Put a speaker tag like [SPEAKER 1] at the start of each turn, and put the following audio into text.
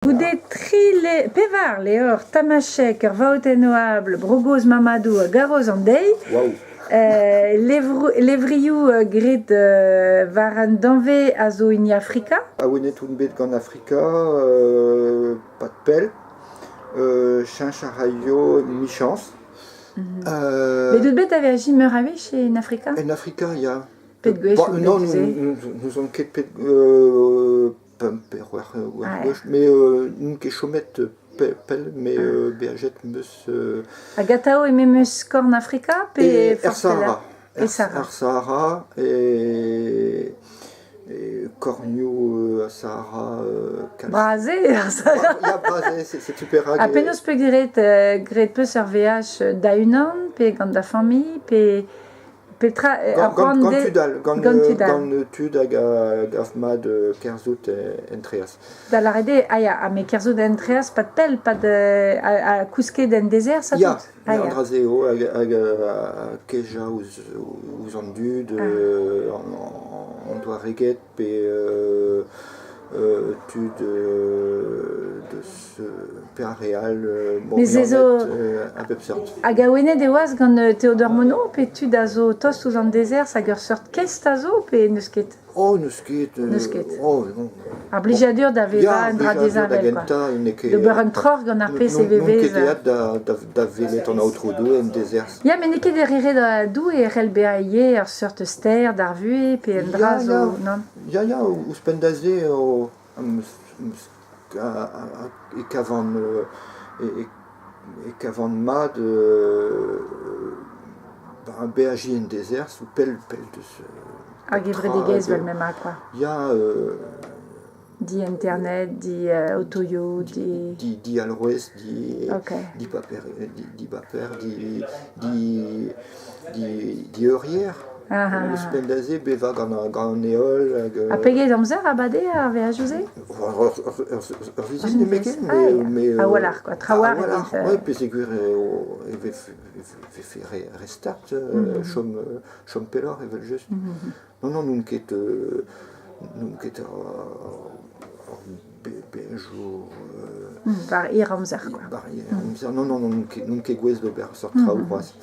[SPEAKER 1] Goudet tri pevar lehor tamachek ur vaotenoable brogoz mamadou garoz an dei.
[SPEAKER 2] Waouh.
[SPEAKER 1] Levrioù grit war an danve a zo in Afrika.
[SPEAKER 2] A ouenet un bet gant Afrika, pat pell, chincharaio michans.
[SPEAKER 1] Bet out bet ave a jimmer a wech en Afrika?
[SPEAKER 2] En Afrika, ya.
[SPEAKER 1] Pet gwech ou
[SPEAKER 2] Non,
[SPEAKER 1] bet
[SPEAKER 2] nous on ket pet pumper war gwech, mais nous ket chomet pell, mais beajet meus...
[SPEAKER 1] A gatao e memeus korn Afrika pe
[SPEAKER 2] Er Sahara.
[SPEAKER 1] Sahara.
[SPEAKER 2] Er Sahara et cornio a Sahara.
[SPEAKER 1] Braze ar Sahara.
[SPEAKER 2] Ya braze, c'est super agréable.
[SPEAKER 1] A penaos pe gret peus ar VH da unan, pe gant da fami, pe
[SPEAKER 2] Gant tud hag a gavmad kerzout entreas.
[SPEAKER 1] Da la rede, a me kerzo d'entreas, pat pell, pat a kousket en dezer, sa tout?
[SPEAKER 2] Ya, an drazeo hag a keja ouz an dud, an doa reget pe tud pe ar real a bep seurt.
[SPEAKER 1] Hag a oenet e oaz gant Théodore Monod, pe tud a zo tost ouz an dezer, hag ur seurt kest a zo, pe neus ket?
[SPEAKER 2] Oh, neus ket. Oh, non.
[SPEAKER 1] Ar blijadur da veva en dra dezavel, quoi. De beur an tror gant ar pez e vevez.
[SPEAKER 2] Non ket eat da velet an aotrou en dezer.
[SPEAKER 1] Ya, men ket e rire da dou e rel bea ie ar seurt ster d'ar vue, pe en dra zo, non?
[SPEAKER 2] Ya, ouz pendaze e kavan mad un beaji en dezer sous pell deus.
[SPEAKER 1] Hag e vredegez vel mem a, quoi.
[SPEAKER 2] Ya...
[SPEAKER 1] Di internet, di autoyo, di...
[SPEAKER 2] Di al rouez, di baper, di eurier. Eus pendaze beva gant an eol.
[SPEAKER 1] A pegez amzer a bade a veajouze?
[SPEAKER 2] Ur vizit ne meket, mais...
[SPEAKER 1] A walar, quoi, trawar.
[SPEAKER 2] Ouais, pe segur e vefe restart, chom pellor evel just. Non, nun ket beajour...
[SPEAKER 1] Bar ir amzer, quoi.
[SPEAKER 2] Non, nun ket gwez d'ober sort traoù bras.